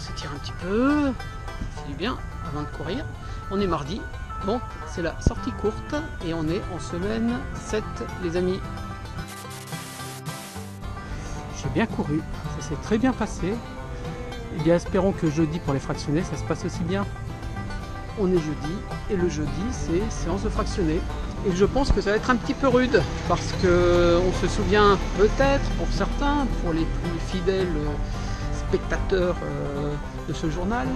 s'étire un petit peu, c'est bien avant de courir. On est mardi, donc c'est la sortie courte et on est en semaine 7 les amis. J'ai bien couru, ça s'est très bien passé. Et bien espérons que jeudi pour les fractionnés ça se passe aussi bien. On est jeudi et le jeudi c'est séance de fractionnés. Et je pense que ça va être un petit peu rude parce que on se souvient peut-être pour certains, pour les plus fidèles spectateurs de ce journal,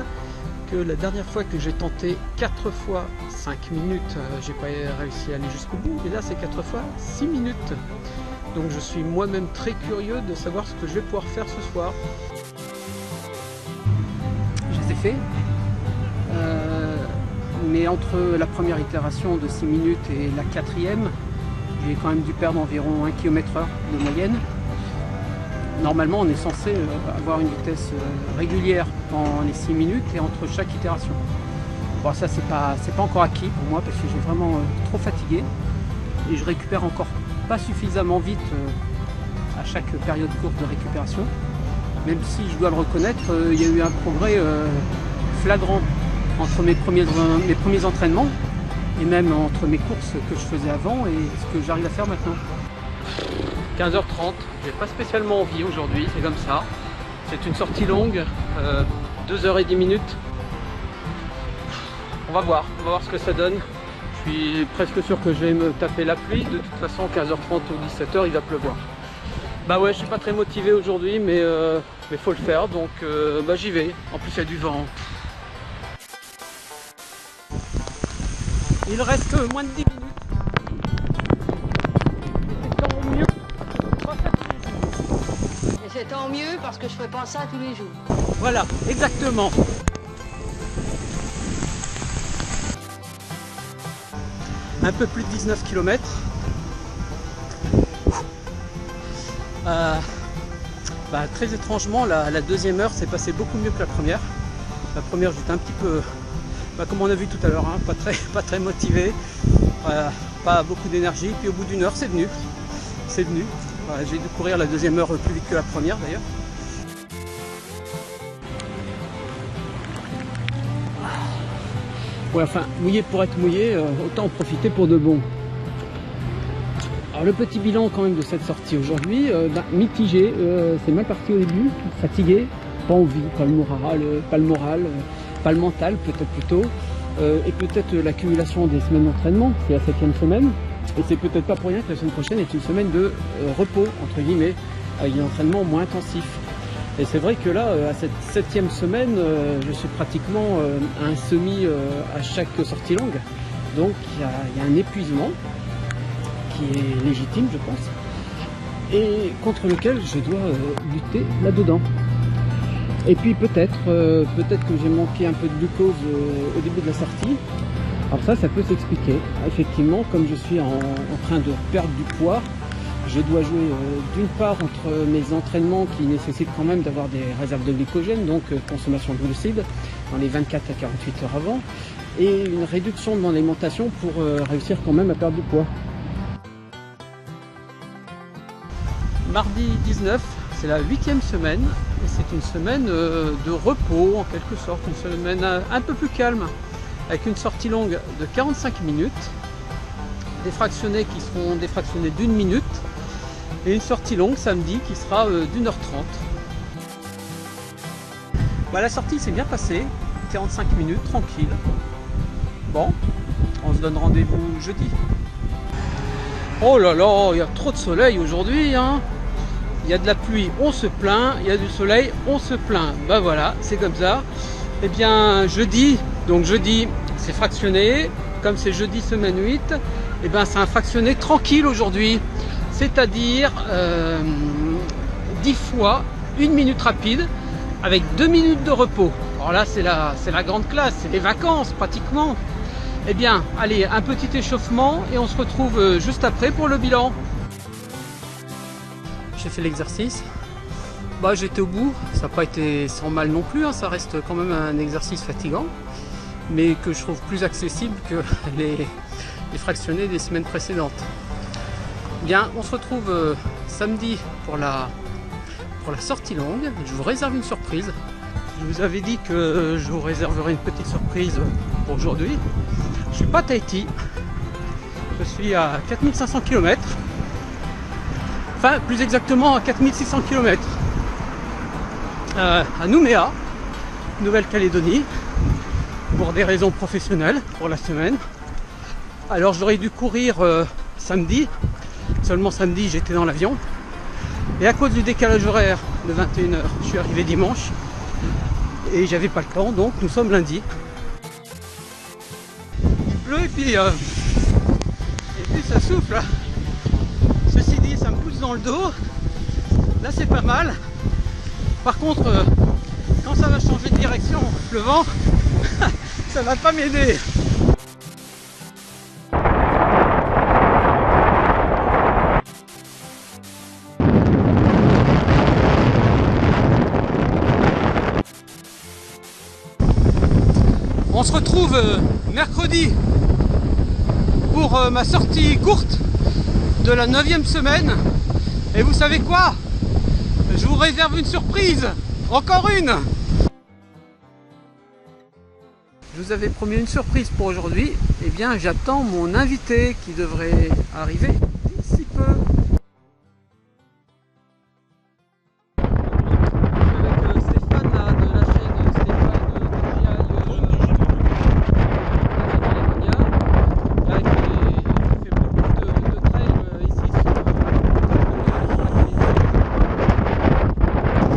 que la dernière fois que j'ai tenté 4 fois 5 minutes, j'ai pas réussi à aller jusqu'au bout, et là c'est 4 fois 6 minutes. Donc je suis moi-même très curieux de savoir ce que je vais pouvoir faire ce soir. Je les ai fait. Mais entre la première itération de 6 minutes et la quatrième, j'ai quand même dû perdre environ 1 km/h de moyenne. Normalement, on est censé avoir une vitesse régulière dans les 6 minutes et entre chaque itération. Bon, ça, c'est pas encore acquis pour moi parce que j'ai vraiment trop fatigué et je récupère encore pas suffisamment vite à chaque période courte de récupération. Même si, je dois le reconnaître, il y a eu un progrès flagrant entre mes premiers entraînements et même entre mes courses que je faisais avant et ce que j'arrive à faire maintenant. 15h30, j'ai pas spécialement envie aujourd'hui, c'est comme ça. C'est une sortie longue, 2h10 minutes. On va voir ce que ça donne. Je suis presque sûr que je vais me taper la pluie. De toute façon, 15h30 ou 17h, il va pleuvoir. Bah ouais, je suis pas très motivé aujourd'hui, mais faut le faire, donc bah j'y vais. En plus, il y a du vent. Il reste moins de 10 minutes. C'est tant mieux. Et c'est tant mieux parce que je ferai pas ça tous les jours. Voilà, exactement. Un peu plus de 19 km. Très étrangement, la deuxième heure s'est passée beaucoup mieux que la première. La première, j'étais un petit peu, comme on a vu tout à l'heure, hein, pas très motivé, pas beaucoup d'énergie. Puis au bout d'une heure, c'est venu. J'ai dû courir la deuxième heure plus vite que la première d'ailleurs. Ouais, enfin, mouillé pour être mouillé, autant en profiter pour de bon. Alors le petit bilan quand même de cette sortie aujourd'hui, mitigé, c'est mal parti au début, fatigué, pas envie, pas le moral, pas le mental peut-être plutôt, et peut-être l'accumulation des semaines d'entraînement, c'est la 7e semaine, et c'est peut-être pas pour rien que la semaine prochaine est une semaine de repos, entre guillemets, avec un entraînement moins intensif. Et c'est vrai que là, à cette 7e semaine, je suis pratiquement à un semi à chaque sortie longue, donc il y a un épuisement qui est légitime, je pense, et contre lequel je dois lutter là-dedans. Et puis peut-être que j'ai manqué un peu de glucose au début de la sortie. Alors ça peut s'expliquer. Effectivement, comme je suis en train de perdre du poids, je dois jouer d'une part entre mes entraînements qui nécessitent quand même d'avoir des réserves de glycogène, donc consommation de glucides dans les 24 à 48 heures avant, et une réduction de mon alimentation pour réussir quand même à perdre du poids. Mardi 19, c'est la 8e semaine et c'est une semaine de repos en quelque sorte, une semaine un peu plus calme avec une sortie longue de 45 minutes, des fractionnés qui seront des fractionnés d'1 minute et une sortie longue samedi qui sera d'1h30. La sortie s'est bien passée, 45 minutes, tranquille. Bon, on se donne rendez-vous jeudi. Oh là là, il y a trop de soleil aujourd'hui, hein. Il y a de la pluie, on se plaint, il y a du soleil, on se plaint. Bah voilà, c'est comme ça. Et bien jeudi, donc jeudi c'est fractionné, comme c'est jeudi semaine 8, et bien c'est un fractionné tranquille aujourd'hui. C'est-à-dire 10 fois 1 minute rapide avec 2 minutes de repos. Alors là c'est la grande classe, c'est les vacances pratiquement. Eh bien, allez, un petit échauffement et on se retrouve juste après pour le bilan. J'ai fait l'exercice. J'étais au bout, ça n'a pas été sans mal non plus, hein. Ça reste quand même un exercice fatigant, mais que je trouve plus accessible que les fractionnés des semaines précédentes. Bien, on se retrouve samedi pour la sortie longue. Je vous réserve une surprise. Je vous avais dit que je vous réserverai une petite surprise pour aujourd'hui. Je suis pas à Tahiti, je suis à 4500 km, enfin plus exactement à 4600 km, à Nouméa, Nouvelle-Calédonie, pour des raisons professionnelles pour la semaine. Alors j'aurais dû courir samedi, seulement samedi j'étais dans l'avion, et à cause du décalage horaire de 21 h, je suis arrivé dimanche et j'avais pas le temps, donc nous sommes lundi. Il pleut et puis ça souffle. Ceci dit, ça me pousse dans le dos. Là c'est pas mal. Par contre, quand ça va changer de direction, le vent, ça va pas m'aider. On se retrouve mercredi pour ma sortie courte de la 9e semaine. Et vous savez quoi? Je vous réserve une surprise. Encore une. Je vous avais promis une surprise pour aujourd'hui. Eh bien, j'attends mon invité qui devrait arriver d'ici peu. Avec Stéphane là, de la chaîne Stéphane là, il fait beaucoup de trail ici sur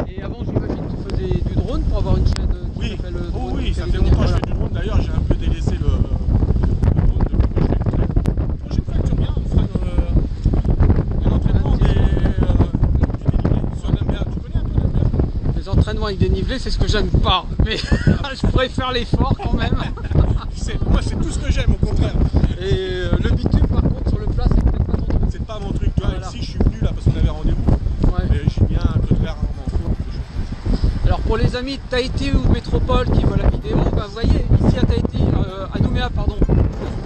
et avant, j'imagine que tu faisais du drone pour avoir une chaîne qui s'appelle Drone. Oh oui, ça fait longtemps que je fais du drone. D'ailleurs, j'ai un peu délaissé le drone depuis que je fais du drone. J'ai une fracture bien, un entraînement du dénivelé sur Nambert. Tu connais un peu Nambert? Les entraînements avec dénivelé, c'est ce que j'aime pas, mais je pourrais faire l'effort quand même. Moi, c'est tout ce que j'aime, au contraire. Et le bitume, par contre, sur le plat, c'est peut-être pas ton truc. C'est pas mon truc. Tu vois, Voilà. ici, je suis venu là parce qu'on avait rendez-vous. Ouais. Et j'ai bien un peu de verre en four. Alors pour les amis de Tahiti ou de Métropole qui voient la vidéo, bah, vous voyez, ici à Tahiti, à Nouméa, pardon, il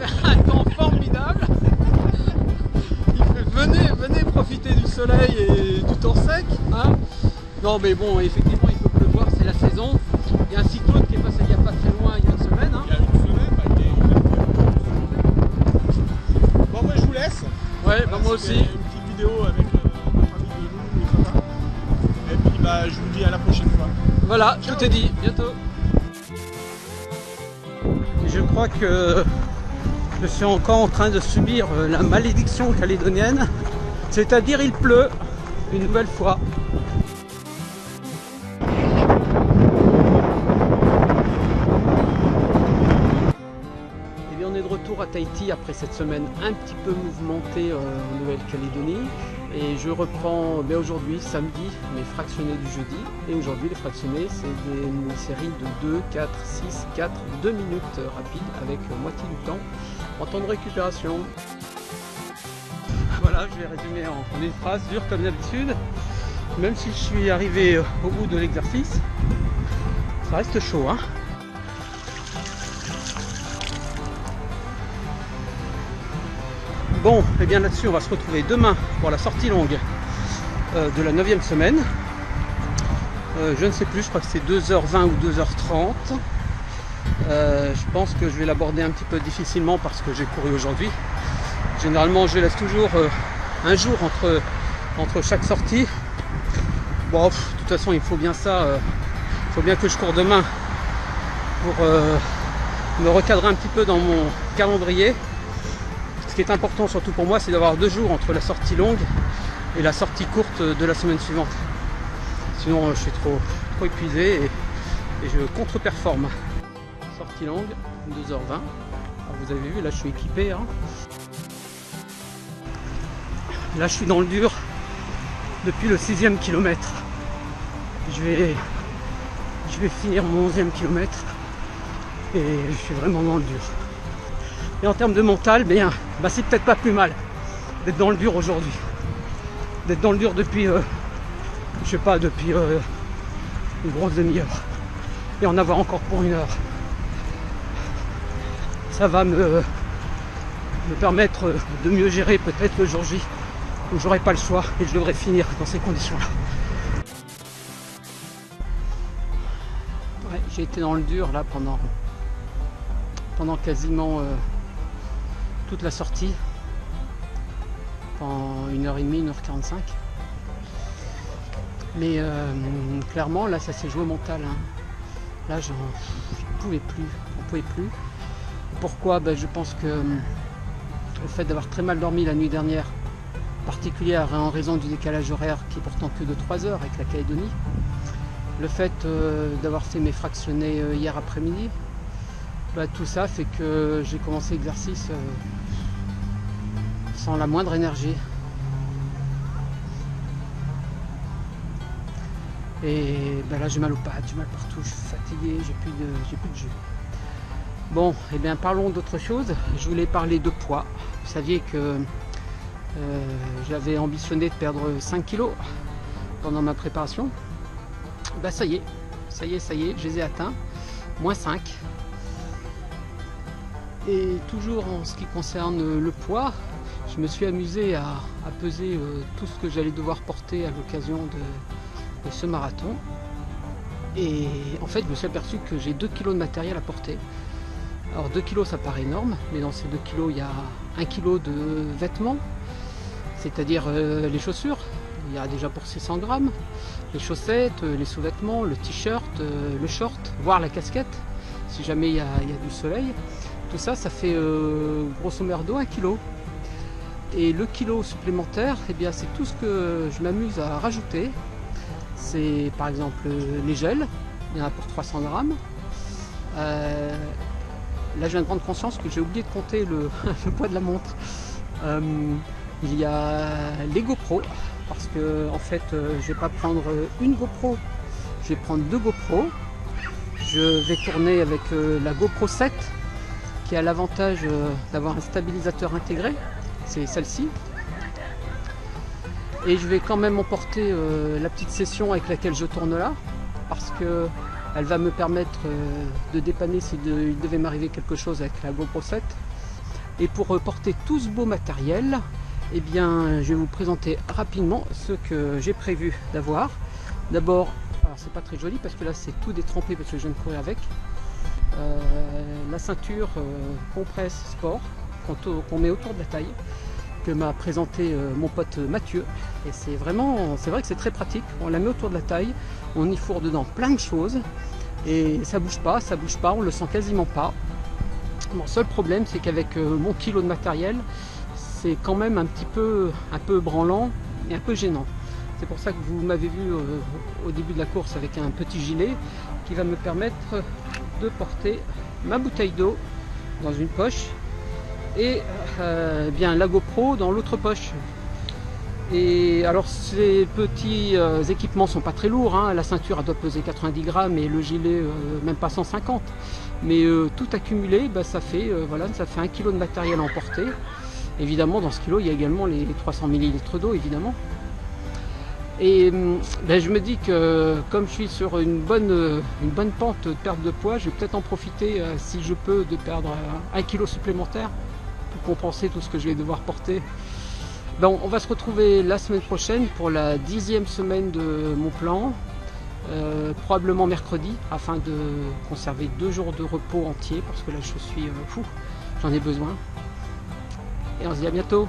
fait un temps formidable. Venez profiter du soleil et du temps sec. Hein. Non mais bon, effectivement, il peut pleuvoir, c'est la saison. Il y a un cyclone qui est passé il n'y a pas très loin, il y a une semaine. Hein. Il y a une semaine, bah, il est... Bon, moi, je vous laisse. Ouais, bah, moi aussi. Une petite vidéo avec ma famille de nous et papa. Et puis, bah, je vous dis à la prochaine fois. Voilà, Ciao. tout est dit, bientôt. Je crois que je suis encore en train de subir la malédiction calédonienne, c'est-à-dire il pleut une nouvelle fois. Et bien on est de retour à Tahiti après cette semaine un petit peu mouvementée en Nouvelle-Calédonie. Et je reprends aujourd'hui, samedi, mes fractionnés du jeudi. Et aujourd'hui, les fractionnés, c'est une série de 2, 4, 6, 4, 2 minutes rapides avec moitié du temps en temps de récupération. Voilà, je vais résumer en une phrase dure comme d'habitude. Même si je suis arrivé au bout de l'exercice, ça reste chaud, hein. Bon, et bien là-dessus, on va se retrouver demain pour la sortie longue de la 9e semaine. Je ne sais plus, je crois que c'est 2h20 ou 2h30. Je pense que je vais l'aborder un petit peu difficilement parce que j'ai couru aujourd'hui. Généralement, je laisse toujours un jour entre chaque sortie. Bon, de toute façon, il faut bien ça. Il faut bien que je cours demain pour me recadrer un petit peu dans mon calendrier. Ce qui est important surtout pour moi, c'est d'avoir 2 jours entre la sortie longue et la sortie courte de la semaine suivante. Sinon, je suis trop épuisé et je contre-performe. Sortie longue, 2h20. Alors, vous avez vu, là je suis équipé. Hein. Là je suis dans le dur depuis le 6e kilomètre. Je vais finir mon 11e kilomètre et je suis vraiment dans le dur. Et en termes de mental, c'est peut-être pas plus mal d'être dans le dur aujourd'hui. D'être dans le dur depuis, je sais pas, depuis une grosse demi-heure. Et en avoir encore pour 1 heure. Ça va me permettre de mieux gérer peut-être le jour J, où j'aurai pas le choix et je devrais finir dans ces conditions-là. j'ai été dans le dur là pendant quasiment toute la sortie, pendant 1h30, 1h45. Mais clairement là ça s'est joué au mental, hein. Là j'en pouvais plus. Pourquoi? Je pense que le fait d'avoir très mal dormi la nuit dernière, en particulier en raison du décalage horaire qui est pourtant que de 3 heures avec la Calédonie, le fait d'avoir fait mes fractionnés hier après-midi, tout ça fait que j'ai commencé l'exercice sans la moindre énergie. Et là j'ai mal aux pattes, j'ai mal partout, je suis fatigué, j'ai plus de jus. Bon, et bien parlons d'autre chose. Je voulais parler de poids. Vous saviez que j'avais ambitionné de perdre 5 kilos pendant ma préparation. Ça y est, je les ai atteints, moins 5. Et toujours en ce qui concerne le poids, je me suis amusé à peser tout ce que j'allais devoir porter à l'occasion de ce marathon. Et en fait, je me suis aperçu que j'ai 2 kg de matériel à porter. Alors 2 kg ça paraît énorme, mais dans ces 2 kg il y a 1 kg de vêtements, c'est-à-dire les chaussures, il y a déjà pour 600 grammes, les chaussettes, les sous-vêtements, le t-shirt, le short, voire la casquette, si jamais il y a du soleil. Tout ça, ça fait grosso merdo 1 kg. Et le kilo supplémentaire, c'est tout ce que je m'amuse à rajouter. C'est par exemple les gels, il y en a pour 300 grammes. Là je viens de prendre conscience que j'ai oublié de compter le poids de la montre. Il y a les GoPro, parce que en fait je vais pas prendre une GoPro, je vais prendre 2 GoPro. Je vais tourner avec la GoPro 7 qui a l'avantage d'avoir un stabilisateur intégré, c'est celle-ci. Et je vais quand même emporter la petite session avec laquelle je tourne là, parce que elle va me permettre de dépanner s'il devait m'arriver quelque chose avec la GoPro 7. Et pour porter tout ce beau matériel, je vais vous présenter rapidement ce que j'ai prévu d'avoir. D'abord, alors c'est pas très joli parce que là c'est tout détrempé parce que je viens de courir avec. La ceinture compresse sport qu'on met autour de la taille, que m'a présenté mon pote Mathieu, et c'est vrai que c'est très pratique. On la met autour de la taille, on y fourre dedans plein de choses et ça bouge pas, on le sent quasiment pas. Mon seul problème c'est qu'avec mon kilo de matériel, c'est quand même un peu branlant et un peu gênant. C'est pour ça que vous m'avez vu au début de la course avec un petit gilet qui va me permettre de porter ma bouteille d'eau dans une poche et la GoPro dans l'autre poche. Et alors ces petits équipements sont pas très lourds, hein. La ceinture elle doit peser 90 grammes et le gilet même pas 150, mais tout accumulé ça fait 1 kg de matériel à emporter. Évidemment dans ce kilo il y a également les 300 ml d'eau évidemment. Et je me dis que comme je suis sur une bonne pente de perte de poids, je vais peut-être en profiter si je peux de perdre 1 kg supplémentaire pour compenser tout ce que je vais devoir porter. On va se retrouver la semaine prochaine pour la 10e semaine de mon plan, probablement mercredi, afin de conserver 2 jours de repos entier parce que là je suis fou, j'en ai besoin. Et on se dit à bientôt.